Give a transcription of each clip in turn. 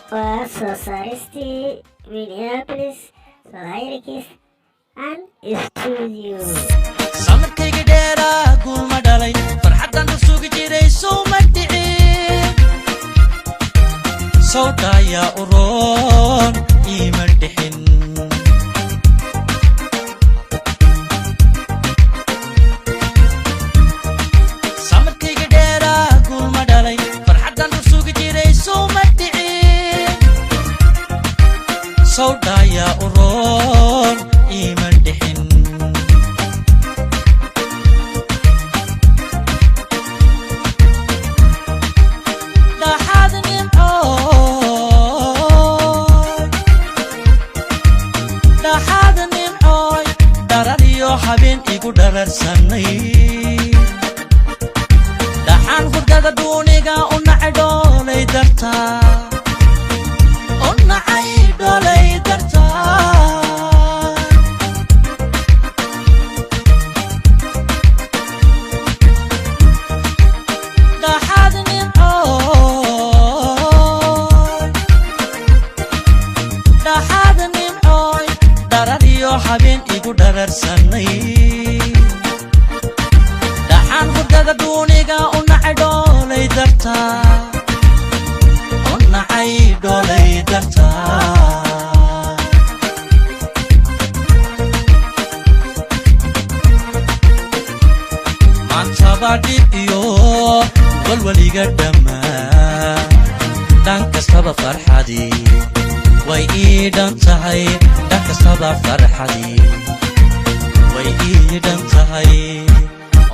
Society, Minneapolis, Lyrics, and Studio. samarkayga dheeraa guulma dhalay farxaddan u sugi jiray soo ma dhicin sawdaayaa u roon iima dhixin samarkayga dheeraa guulma dhalay farxaddan u sugi jiray soo ma dhicin sawdaayaa u roon iima dhixin habeen igu dhararsanay dhaxaan hurdada duuniga u nacay dhoolay dartaa dhaxaad nimcooy dharar iyo habeen igu dhararsanay dhaxaan hurdada duuniga u nacay dhoolay dartaa maantaba dhib iyo walwaliga dhammaa dhan kastaba farxadii way ii dhan tahay dhan kastaba farxadii way ii dhan tahay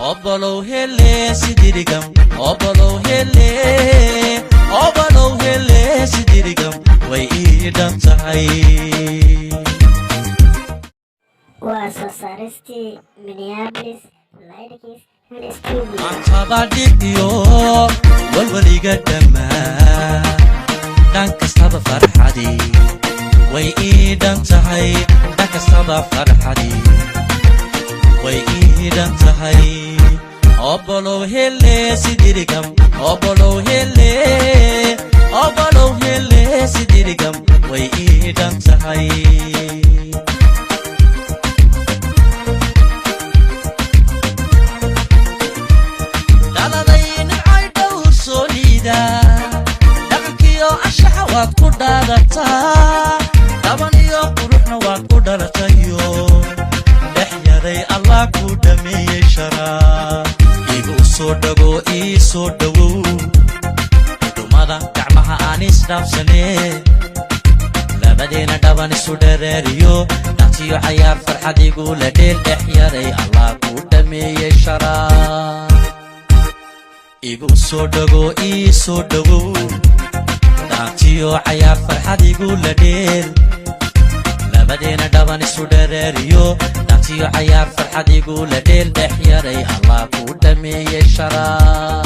obolow hele sidirigam obolow hele sidirigam way ii dhan tahay Society, Minneapolis, Lyrics, and Studio. maantaba dhib iyo walwaliga dhammaa dhan kastaba farxadii way ii dhan tahay dhan kastaba farxadii way ii dhan tahay obolow hele sidirigam obolow hele sidirigam way ii dhan tahay dhaladay nimcay dhowr soo liida dhaqankiyo anshaxa waad ku dhaadataa dhaban iyo quruxna waad ku dhalatayo dhex yaray allah ku dhameeyey sharaa igu soo dhago ii soo dhowow dhumada gacmaha aan isdhaafsanee labadeena dhaban isu dhereeriyo dhaqtiyo cayaar farxad igula dheel dhex yaray allah ku dhameeyey sharaa igu soo dhago ii soo dhowow dhaqtiyo cayaar farxad igula dheel labadeena dhaban isu dhereeriyo dhaqtiyo cayaar farxad igula dheel dhex yaray allah ku dhameeyey sharaa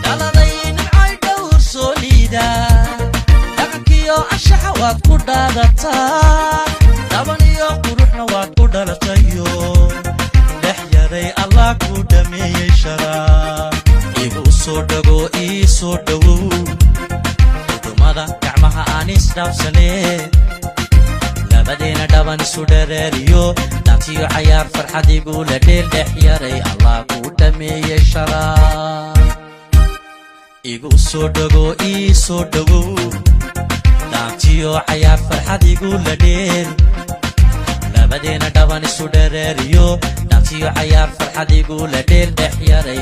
dhaladay nimcay dhowr soo liida dhaqankiyo anshaxa waad ku dhaadataa dhaban iyo quruxna waad ku dhalatayo dhex yaray allah ku dhameeyey sharaa igu soo dhago ii soo dhowow dhumada gacmaha aan isdhaafsanee labadeena dhaban isu dhereeriyo dhaqtiyo cayaar farxad igula dheel dhex yaray allah ku dhameeyey sharaa igu soo dhago ii soo dhowow dhaqtiyo cayaar farxad igula dheel labadeena dhaban isu dhereeriyo dhaqtiyo cayaar farxad igula dheel dhex yaray